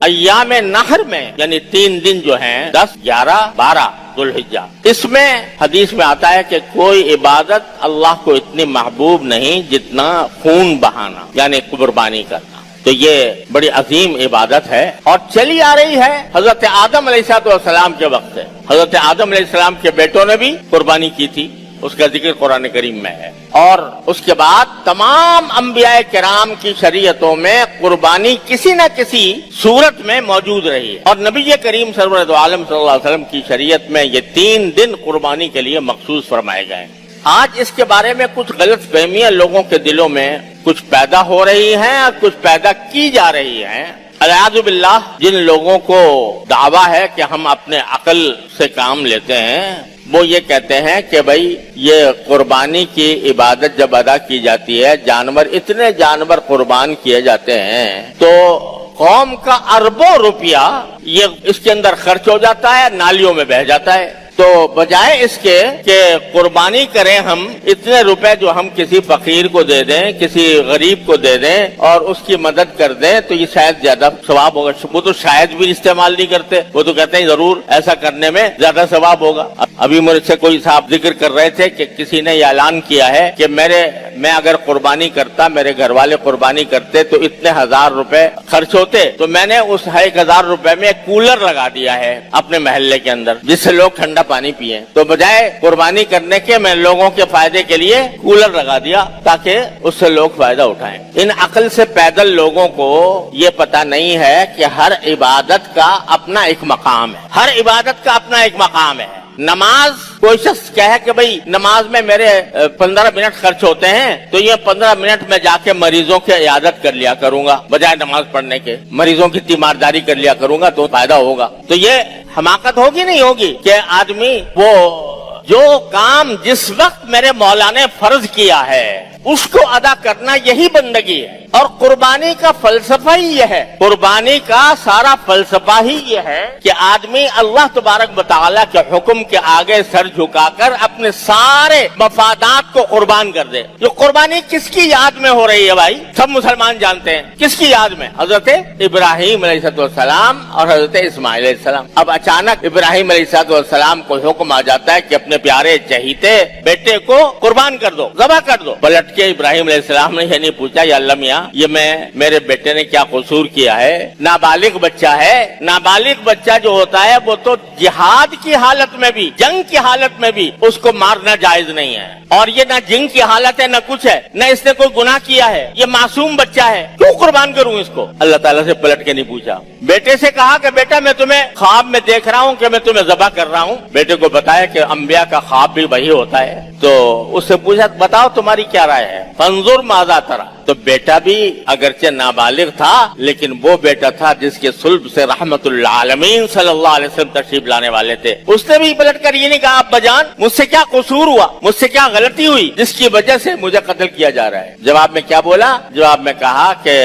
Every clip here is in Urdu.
ایام نہر میں یعنی 3 دن جو ہیں 10, 11, 12 ذوالحجہ، اس میں حدیث میں آتا ہے کہ کوئی عبادت اللہ کو اتنی محبوب نہیں جتنا خون بہانا یعنی قربانی کرنا. تو یہ بڑی عظیم عبادت ہے اور چلی آ رہی ہے حضرت آدم علیہ السلام کے وقت سے. حضرت آدم علیہ السلام کے بیٹوں نے بھی قربانی کی تھی، اس کا ذکر قرآن کریم میں ہے. اور اس کے بعد تمام انبیاء کرام کی شریعتوں میں قربانی کسی نہ کسی صورت میں موجود رہی ہے، اور نبی کریم سرور عالم صلی اللہ علیہ وسلم کی شریعت میں یہ 3 دن قربانی کے لیے مخصوص فرمائے گئے. آج اس کے بارے میں کچھ غلط فہمیاں لوگوں کے دلوں میں کچھ پیدا ہو رہی ہیں اور کچھ پیدا کی جا رہی ہیں. الیاذ باللہ، جن لوگوں کو دعویٰ ہے کہ ہم اپنے عقل سے کام لیتے ہیں، وہ یہ کہتے ہیں کہ بھائی یہ قربانی کی عبادت جب ادا کی جاتی ہے، اتنے جانور قربان کیے جاتے ہیں تو قوم کا اربوں روپیہ یہ اس کے اندر خرچ ہو جاتا ہے، نالیوں میں بہہ جاتا ہے. تو بجائے اس کے کہ قربانی کریں ہم، اتنے روپے جو ہم کسی فقیر کو دے دیں، کسی غریب کو دے دیں اور اس کی مدد کر دیں تو یہ شاید زیادہ ثواب ہوگا. وہ تو شاید بھی استعمال نہیں کرتے، وہ تو کہتے ہیں ضرور ایسا کرنے میں زیادہ ثواب ہوگا. ابھی مجھ سے کوئی صاحب ذکر کر رہے تھے کہ کسی نے یہ اعلان کیا ہے کہ میں اگر قربانی کرتا، میرے گھر والے قربانی کرتے تو اتنے 1000 روپے خرچ ہوتے، تو میں نے اس 1000 روپے میں ایک کولر لگا دیا ہے اپنے محلے کے اندر جس سے لوگ ٹھنڈا پانی پیئیں. تو بجائے قربانی کرنے کے میں لوگوں کے فائدے کے لیے کولر لگا دیا تاکہ اس سے لوگ فائدہ اٹھائیں. ان عقل سے پیدل لوگوں کو یہ پتہ نہیں ہے کہ ہر عبادت کا اپنا ایک مقام ہے، ہر عبادت کا اپنا ایک مقام ہے. نماز، کوئی شخص کہے کہ بھئی نماز میں میرے 15 منٹ خرچ ہوتے ہیں تو یہ 15 منٹ میں جا کے مریضوں کی عیادت کر لیا کروں گا بجائے نماز پڑھنے کے، مریضوں کی تیمارداری کر لیا کروں گا تو فائدہ ہوگا. تو یہ حماقت ہوگی نہیں ہوگی کہ آدمی وہ جو کام جس وقت میرے مولا نے فرض کیا ہے اس کو ادا کرنا یہی بندگی ہے. اور قربانی کا فلسفہ ہی یہ ہے، قربانی کا سارا فلسفہ ہی یہ ہے کہ آدمی اللہ تبارک و تعالیٰ کے حکم کے آگے سر جھکا کر اپنے سارے مفادات کو قربان کر دے. جو قربانی کس کی یاد میں ہو رہی ہے بھائی؟ سب مسلمان جانتے ہیں کس کی یاد میں، حضرت ابراہیم علیہ السلام اور حضرت اسماعیل علیہ السلام. اب اچانک ابراہیم علیہ السلام کو حکم آ جاتا ہے کہ اپنے پیارے چہیتے بیٹے کو قربان کر دو، ذبح کر دو. پلٹ کے ابراہیم علیہ السلام نے یہ نہیں پوچھا یا اللہ میاں یہ میرے بیٹے نے کیا قصور کیا ہے، نابالغ بچہ ہے. نابالغ بچہ جو ہوتا ہے وہ تو جہاد کی حالت میں بھی، جنگ کی حالت میں بھی اس کو مارنا جائز نہیں ہے. اور یہ نہ جنگ کی حالت ہے نہ کچھ ہے، نہ اس نے کوئی گناہ کیا ہے، یہ معصوم بچہ ہے، کیوں قربان کروں اس کو؟ اللہ تعالیٰ سے پلٹ کے نہیں پوچھا. بیٹے سے کہا کہ بیٹا میں تمہیں خواب میں دیکھ رہا ہوں کہ میں تمہیں ذبح کر رہا ہوں. بیٹے کو بتایا کہ انبیاء کا خواب بھی وہی ہوتا ہے. تو اس سے پوچھا بتاؤ تمہاری کیا رائے ہے، فانظر ماذا ترى. تو بیٹا بھی اگرچہ نابالغ تھا لیکن وہ بیٹا تھا جس کے صلب سے رحمت العالمین صلی اللہ علیہ وسلم تشریف لانے والے تھے. اس نے بھی پلٹ کر یہ نہیں کہا ابا جان مجھ سے کیا قصور ہوا، مجھ سے کیا غلطی ہوئی جس کی وجہ سے مجھے قتل کیا جا رہا ہے. جواب میں کیا بولا؟ جواب میں کہا کہ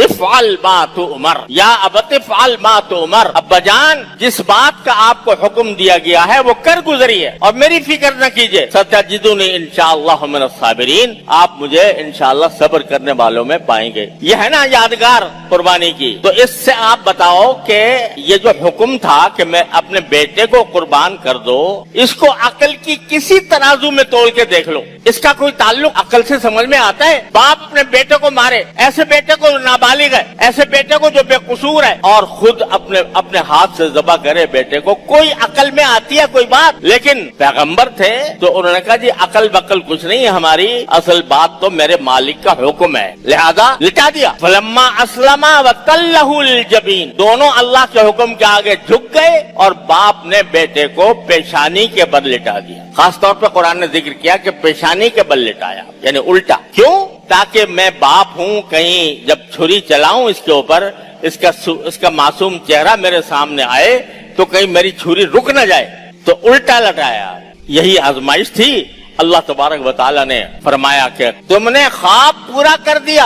افعل ما تؤمر یا ابت افعل ما تؤمر. ابا جان جس بات کا آپ کو حکم دیا گیا ہے وہ کر گزریے اور میری فکر نہ کیجیے. ستجدونی انشاءاللہ من الصابرین، آپ مجھے انشاءاللہ صبر کرنے والوں میں پائیں گے. یہ ہے نا یادگار قربانی کی. تو اس سے آپ بتاؤ کہ یہ جو حکم تھا کہ میں اپنے بیٹے کو قربان کر دو، اس کو عقل کی کسی ترازو میں تول کے دیکھ لو، اس کا کوئی تعلق عقل سے سمجھ میں آتا ہے؟ باپ اپنے بیٹے کو مارے، ایسے بیٹے کو نابالغ ہے، ایسے بیٹے کو جو بے قصور ہے، اور خود اپنے ہاتھ سے ذبح کرے بیٹے کو، کوئی عقل میں آتی ہے کوئی بات؟ لیکن پیغمبر تھے تو انہوں نے کہا جی عقل بقل کچھ نہیں ہے ہماری، اصل بات تو میرے مالک کا حکم ہے، لہذا لٹا دیا. فلما اسلم وتلہ للجبین، دونوں اللہ کے حکم کے آگے جھک گئے اور باپ نے بیٹے کو پیشانی کے بل لٹا دیا. خاص طور پہ قرآن نے ذکر کیا کہ پیشانی کے بل لٹایا، یعنی الٹا. کیوں؟ تاکہ میں باپ ہوں، کہیں جب چھری چلاؤں اس کے اوپر اس کا معصوم چہرہ میرے سامنے آئے تو کہیں میری چھری رک نہ جائے، تو الٹا لٹایا. یہی آزمائش تھی. اللہ تبارک و تعالیٰ نے فرمایا کہ تم نے خواب پورا کر دیا،